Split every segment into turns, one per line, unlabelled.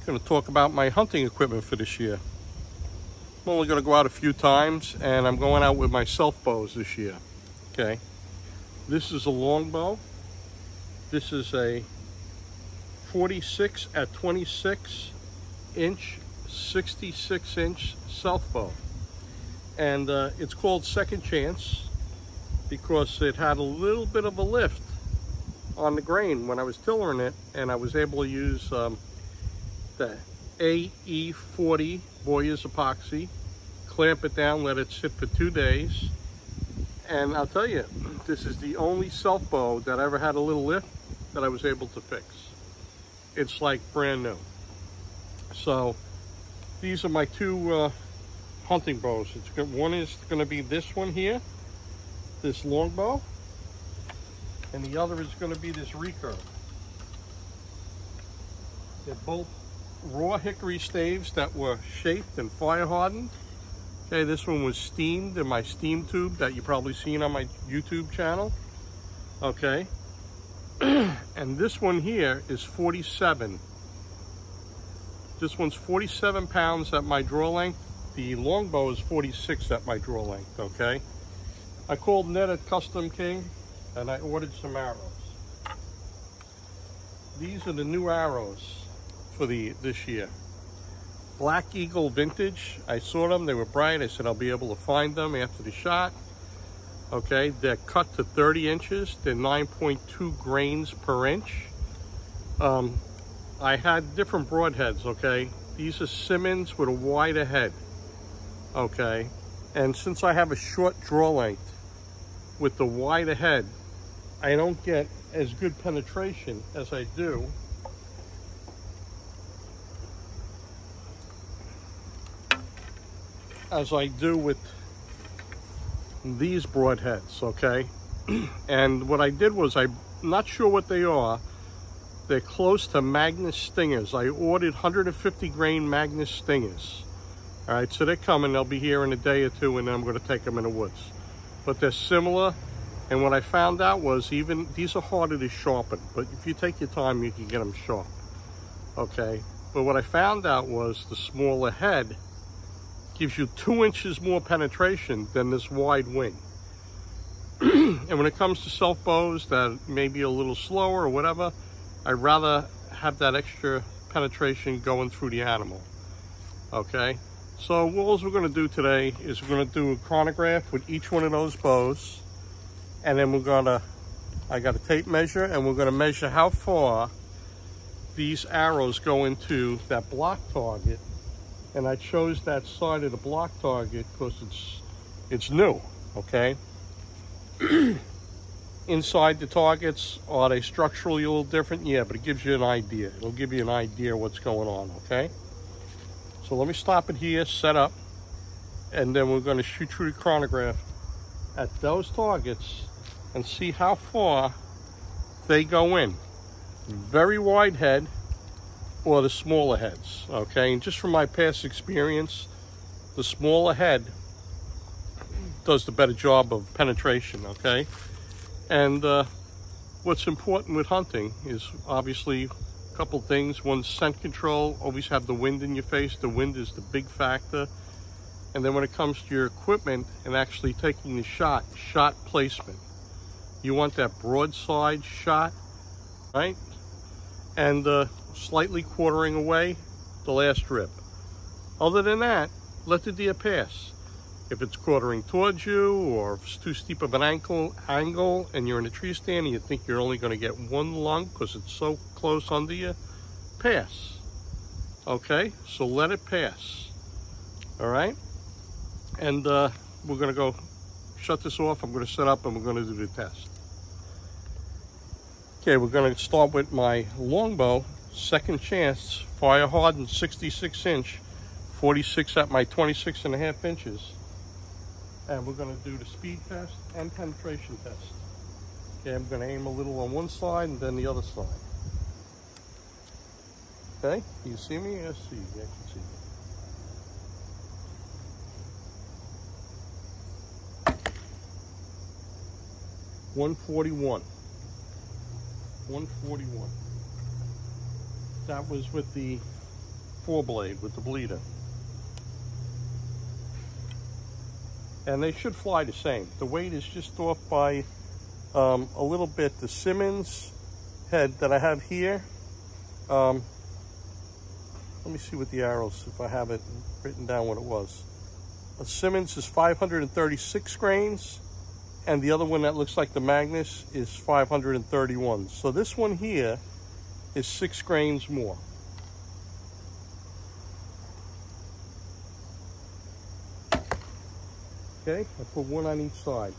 going to talk about my hunting equipment for this year. I'm only going to go out a few times, and I'm going out with my self bows this year. Okay, this is a longbow. This is a 46 at 26 inch, 66 inch self bow, and it's called Second Chance because it had a little bit of a lift on the grain when I was tillering it, and I was able to use the AE40 Boyer's epoxy, clamp it down, let it sit for 2 days, and I'll tell you, this is the only self bow that ever had a little lift that I was able to fix. It's like brand new. So these are my two hunting bows. One is going to be this one here, this longbow, and the other is going to be this recurve. They're both raw hickory staves that were shaped and fire hardened. Okay, this one was steamed in my steam tube that you've probably seen on my YouTube channel. Okay, and this one here is 47. This one's 47 pounds at my draw length. The longbow is 46 at my draw length. Okay, I called Ned at Custom King and I ordered some arrows. These are the new arrows for this year. Black Eagle Vintage. I saw them, they were bright. I said I'll be able to find them after the shot. Okay, they're cut to 30 inches. They're 9.2 grains per inch. I had different broadheads, okay? These are Simmons with a wider head, okay? And since I have a short draw length with the wider head, I don't get as good penetration as I do with these broadheads, okay? And what I did was, I'm not sure what they are. They're close to Magnus Stingers. I ordered 150 grain Magnus Stingers. All right, so they're coming. They'll be here in a day or two, and then I'm going to take them in the woods. But they're similar, and what I found out was even these are harder to sharpen, but if you take your time, you can get them sharp, okay? But what I found out was the smaller head gives you 2 inches more penetration than this wide wing. And when it comes to self bows that may be a little slower or whatever, I'd rather have that extra penetration going through the animal. Okay, so what we're going to do today is we're going to do a chronograph with each one of those bows, and then I got a tape measure, and we're going to measure how far these arrows go into that block target. And I chose that side of the block target because it's new, okay? Inside the targets, are they structurally a little different? Yeah, but it gives you an idea. It'll give you an idea what's going on, okay? So let me stop it here, set up, and then we're going to shoot through the chronograph at those targets and see how far they go in. Very wide head, or the smaller heads, okay? And just from my past experience, the smaller head does the better job of penetration, okay? And what's important with hunting is obviously a couple things. One, scent control. Always have the wind in your face. The wind is the big factor. And then when it comes to your equipment and actually taking the shot placement, you want that broadside shot, right? And slightly quartering away the last rib. Other than that, let the deer pass. If it's quartering towards you, or if it's too steep of an angle and you're in a tree stand and you think you're only going to get one lung because it's so close under you, pass. Okay, so let it pass. All right, and we're going to go shut this off. I'm going to set up and we're going to do the test. Okay, we're going to start with my longbow, Second Chance, fire hardened 66 inch, 46 at my 26.5 inches. And we're going to do the speed test and penetration test. Okay, I'm going to aim a little on one side and then the other side. Okay, you see me? Yes, see, I can see you. 141. 141. That was with the 4-blade with the bleeder. And they should fly the same. The weight is just off by a little bit. The Simmons head that I have here, let me see what the arrows, if I have it written down what it was. A Simmons is 536 grains, and the other one that looks like the Magnus is 531. So this one here is 6 grains more. Okay, I put one on each side.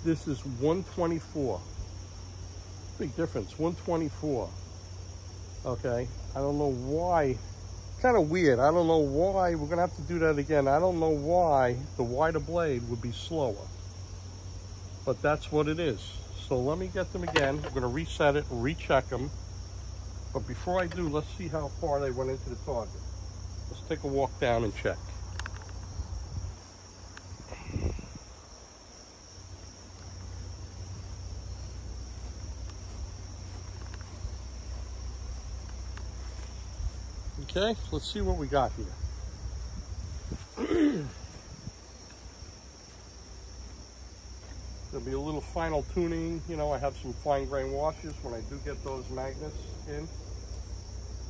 This is 124. Big difference, 124. Okay, I don't know why. Kind of weird. I don't know why. We're gonna have to do that again. I don't know why the wider blade would be slower, but that's what it is. So let me get them again. I'm gonna reset it and recheck them. But before I do, let's see how far they went into the target. Let's take a walk down and check. Okay, let's see what we got here. There'll be a little final tuning. You know, I have some fine grain washes when I do get those magnets in.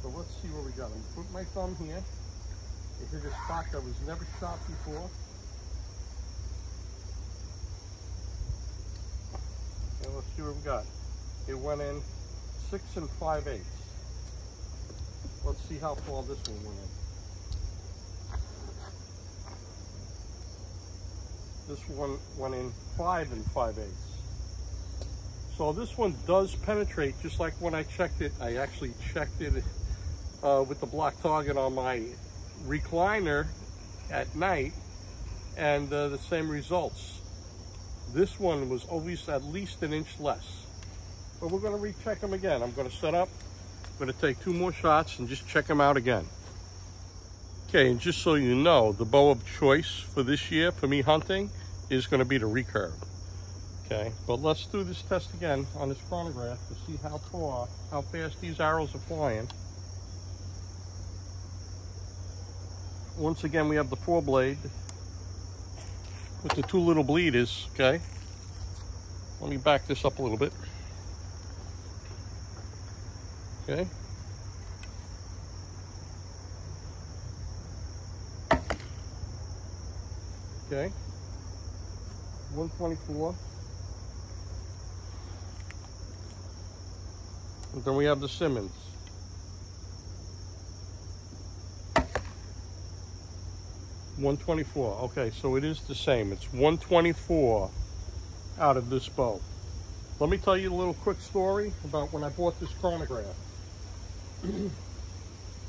So let's see what we got. I'm gonna put my thumb here. It hit a spot that was never shot before. And let's see what we got. It went in 6 5/8. Let's see how far this one went in. This one went in 5 5/8. So this one does penetrate, just like when I checked it. I actually checked it with the block target on my recliner at night, and the same results. This one was always at least an inch less. But we're going to recheck them again. I'm going to set up. I'm going to take 2 more shots and just check them out again. Okay, and just so you know, the bow of choice for this year for me hunting is going to be the recurve. Okay, but let's do this test again on this chronograph to see how fast these arrows are flying. Once again, we have the 4-blade with the 2 little bleeders. Okay, let me back this up a little bit. Okay. Okay. 124. And then we have the Simmons. $124. Okay, so it is the same. It's 124 out of this bow. Let me tell you a little quick story about when I bought this chronograph.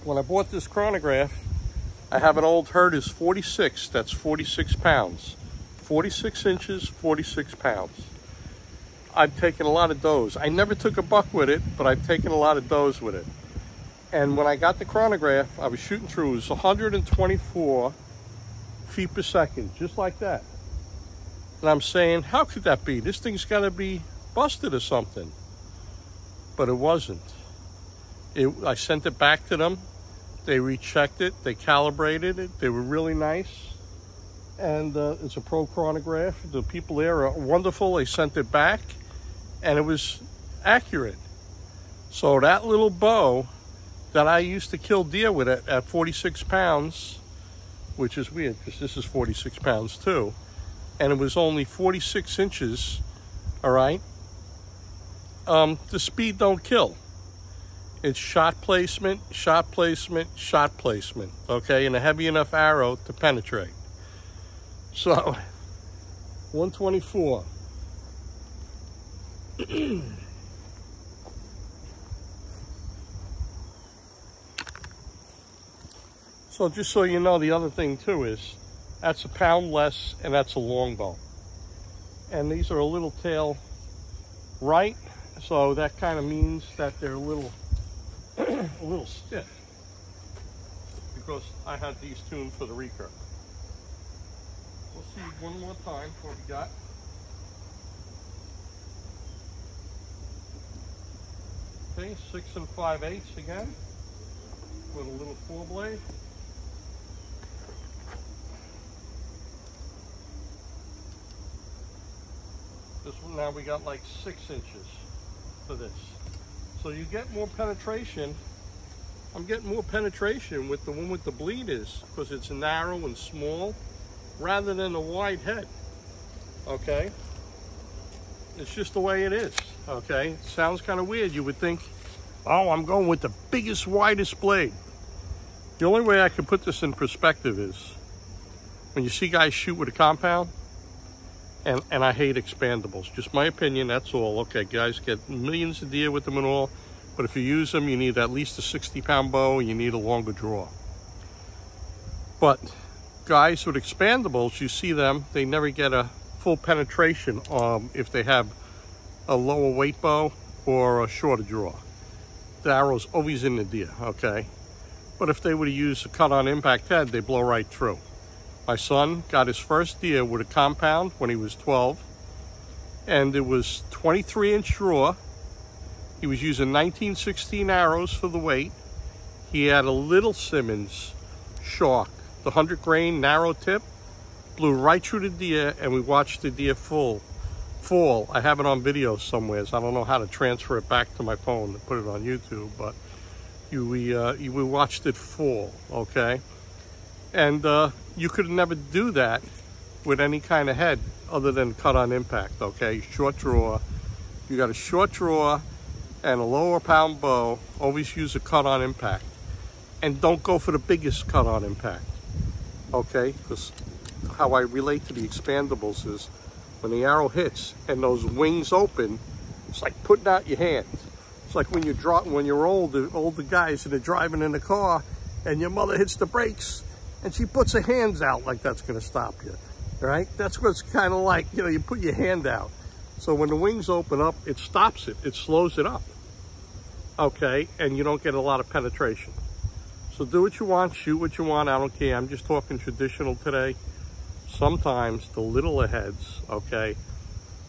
When I bought this chronograph, I have an old Herder's 46. That's 46 pounds. 46 inches, 46 pounds. I've taken a lot of does. I never took a buck with it, but I've taken a lot of does with it. And when I got the chronograph, I was shooting through, it was 124 feet per second, just like that. And I'm saying, how could that be? This thing's got to be busted or something. But it wasn't. I sent it back to them. They rechecked it. They calibrated it. They were really nice. And it's a pro chronograph. The people there are wonderful. They sent it back, and it was accurate. So that little bow that I used to kill deer with it at 46 pounds, which is weird because this is 46 pounds too, and it was only 46 inches, all right? The speed don't kill. It's shot placement, shot placement, shot placement, okay? And a heavy enough arrow to penetrate. So, 124. So just so you know, the other thing too is, that's a pound less, and that's a longbow. And these are a little tail right, so that kind of means that they're a little stiff, because I had these tuned for the recurve. We'll see one more time what we got. Okay, 6 5/8 again with a little 4-blade. This one now we got like 6 inches for this. So you get more penetration. I'm getting more penetration with the one with the bleeders because it's narrow and small rather than a wide head. Okay? It's just the way it is. Okay? It sounds kind of weird. You would think, oh, I'm going with the biggest, widest blade. The only way I can put this in perspective is when you see guys shoot with a compound, and I hate expandables. Just my opinion, that's all. Okay, guys get millions of deer with them and all, but if you use them, you need at least a 60-pound bow, and you need a longer draw. But guys with expandables, you see them, they never get a full penetration if they have a lower weight bow or a shorter draw. The arrow's always in the deer, okay? But if they were to use a cut-on impact head, they blow right through. My son got his first deer with a compound when he was 12, and it was 23-inch draw. He was using 1916 arrows for the weight. He had a little Simmons Shark, the 100-grain narrow tip, blew right through the deer, and we watched the deer fall. I have it on video somewhere, so I don't know how to transfer it back to my phone and put it on YouTube, but we watched it fall, okay? And you could never do that with any kind of head other than cut on impact, okay? Short draw. You got a short draw and a lower pound bow. Always use a cut on impact. And don't go for the biggest cut on impact, okay? Because how I relate to the expandables is when the arrow hits and those wings open, it's like putting out your hands. It's like when you're older guys and they're driving in the car and your mother hits the brakes and she puts her hands out like that's gonna stop you, right? That's what it's kind of like, you know, you put your hand out. So when the wings open up, it stops it, it slows it up, okay? And you don't get a lot of penetration. So do what you want, shoot what you want, I don't care. I'm just talking traditional today. Sometimes the littler heads, okay,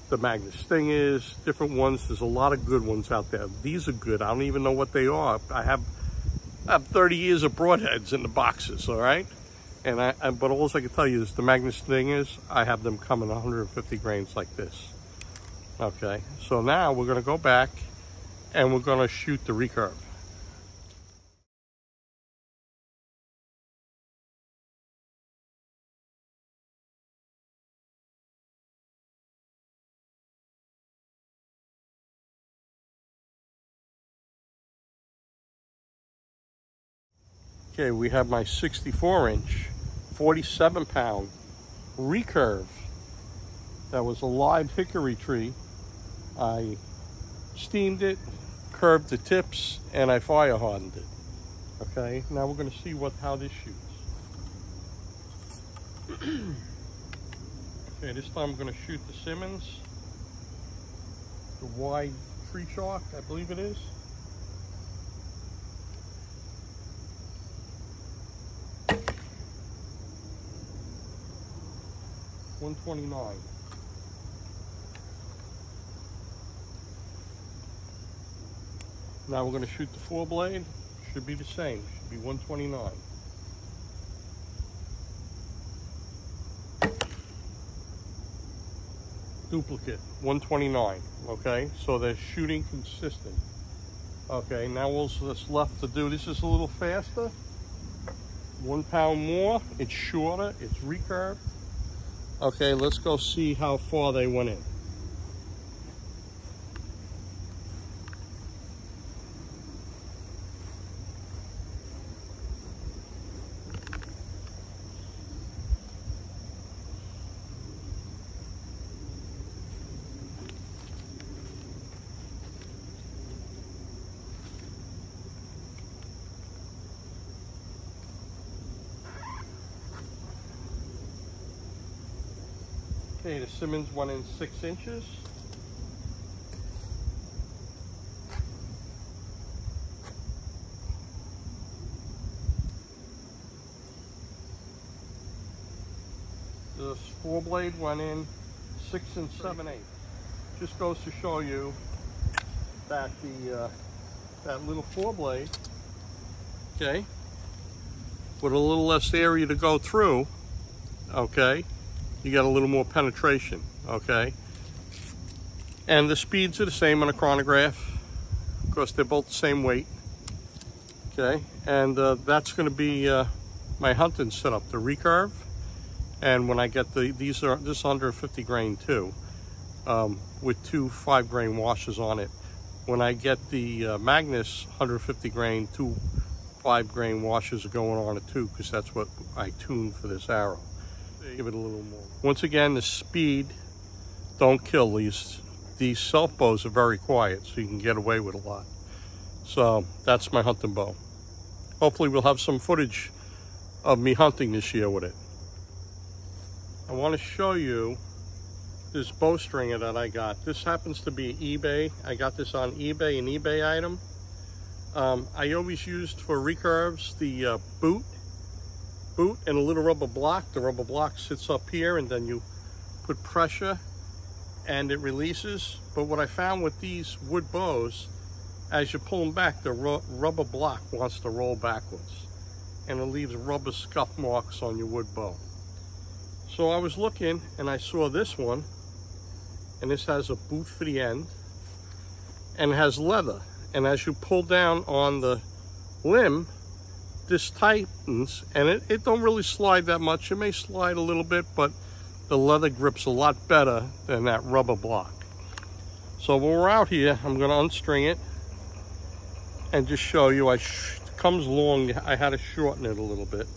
the Magnus Stingers, different ones, there's a lot of good ones out there. These are good, I don't even know what they are. I have 30 years of broadheads in the boxes, all right? But all I can tell you is the Magnus Stingers, I have them coming 150 grains like this. Okay, so now we're gonna go back and we're gonna shoot the recurve. Okay, we have my 64-inch, 47-pound recurve. That was a live hickory tree. I steamed it, curved the tips, and I fire hardened it. Okay, now we're gonna see how this shoots. Okay, this time I'm gonna shoot the Simmons, the wide tree shark, I believe it is. .129. Now we're going to shoot the 4-blade. Should be the same. Should be 129. Duplicate 129. Okay, so they're shooting consistent. Okay, now what's left to do? This is a little faster. 1 pound more. It's shorter. It's recurve. Okay, let's go see how far they went in. Okay, the Simmons went in 6 inches. The 4-blade went in 6 7/8. Just goes to show you that that little 4-blade, okay, with a little less area to go through, okay, you get a little more penetration, okay? And the speeds are the same on a chronograph. Of course, they're both the same weight, okay? And that's gonna be my hunting setup, the recurve. And when I get this under 50 grain too, with 2 5-grain washes on it. When I get the Magnus 150 grain, 2 5-grain washes are going on it too, because that's what I tuned for this arrow. Give it a little more. Once again, the speed don't kill. These self bows are very quiet, so you can get away with a lot. So that's my hunting bow. Hopefully we'll have some footage of me hunting this year with it. I want to show you this bowstringer that I got. This happens to be eBay. I got this on eBay, an eBay item. I always used for recurves the boot and a little rubber block. The rubber block sits up here, and then you put pressure and it releases. But what I found with these wood bows, as you pull them back, the rubber block wants to roll backwards, and it leaves rubber scuff marks on your wood bow. So I was looking and I saw this one, and this has a boot for the end and it has leather. And as you pull down on the limb, this tightens, and it don't really slide that much. It may slide a little bit, but the leather grips a lot better than that rubber block. So when we're out here, I'm gonna unstring it and just show you. It comes long. I had to shorten it a little bit.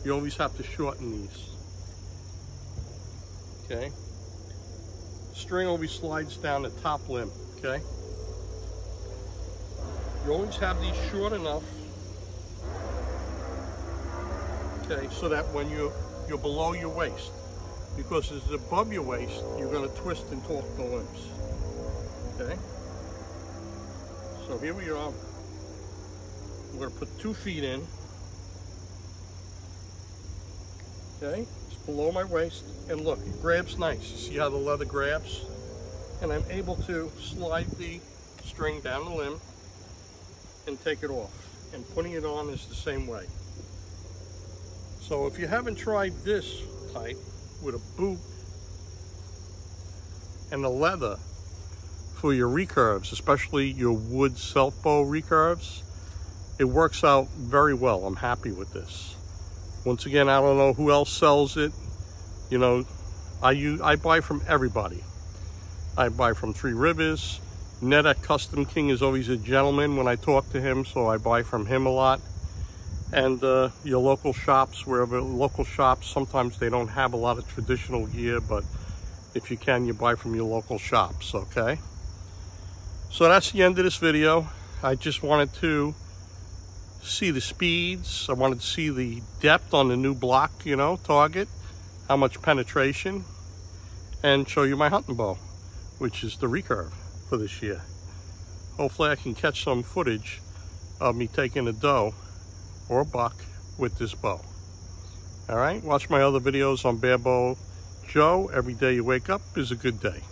You always have to shorten these. Okay. String always slides down the top limb, okay? You always have these short enough, okay, so that when you're below your waist, because as it's above your waist, you're gonna twist and torque the limbs, okay? So here we are. We're gonna put 2 feet in, okay? Below my waist, and look, it grabs nice. You see how the leather grabs? And I'm able to slide the string down the limb and take it off. And putting it on is the same way. So if you haven't tried this type with a boot and the leather for your recurves, especially your wood self bow recurves, it works out very well. I'm happy with this. Once again, I don't know who else sells it. You know, I buy from everybody. I buy from Three Rivers. Ned at Custom King is always a gentleman when I talk to him, so I buy from him a lot. And your local shops, wherever local shops, sometimes they don't have a lot of traditional gear, but if you can, you buy from your local shops, okay? So that's the end of this video. I just wanted to see the speeds. I wanted to see the depth on the new block, you know, target, how much penetration, and show you my hunting bow, which is the recurve for this year. Hopefully I can catch some footage of me taking a doe or a buck with this bow. All right, watch my other videos on Bear Bow Joe. Every day you wake up is a good day.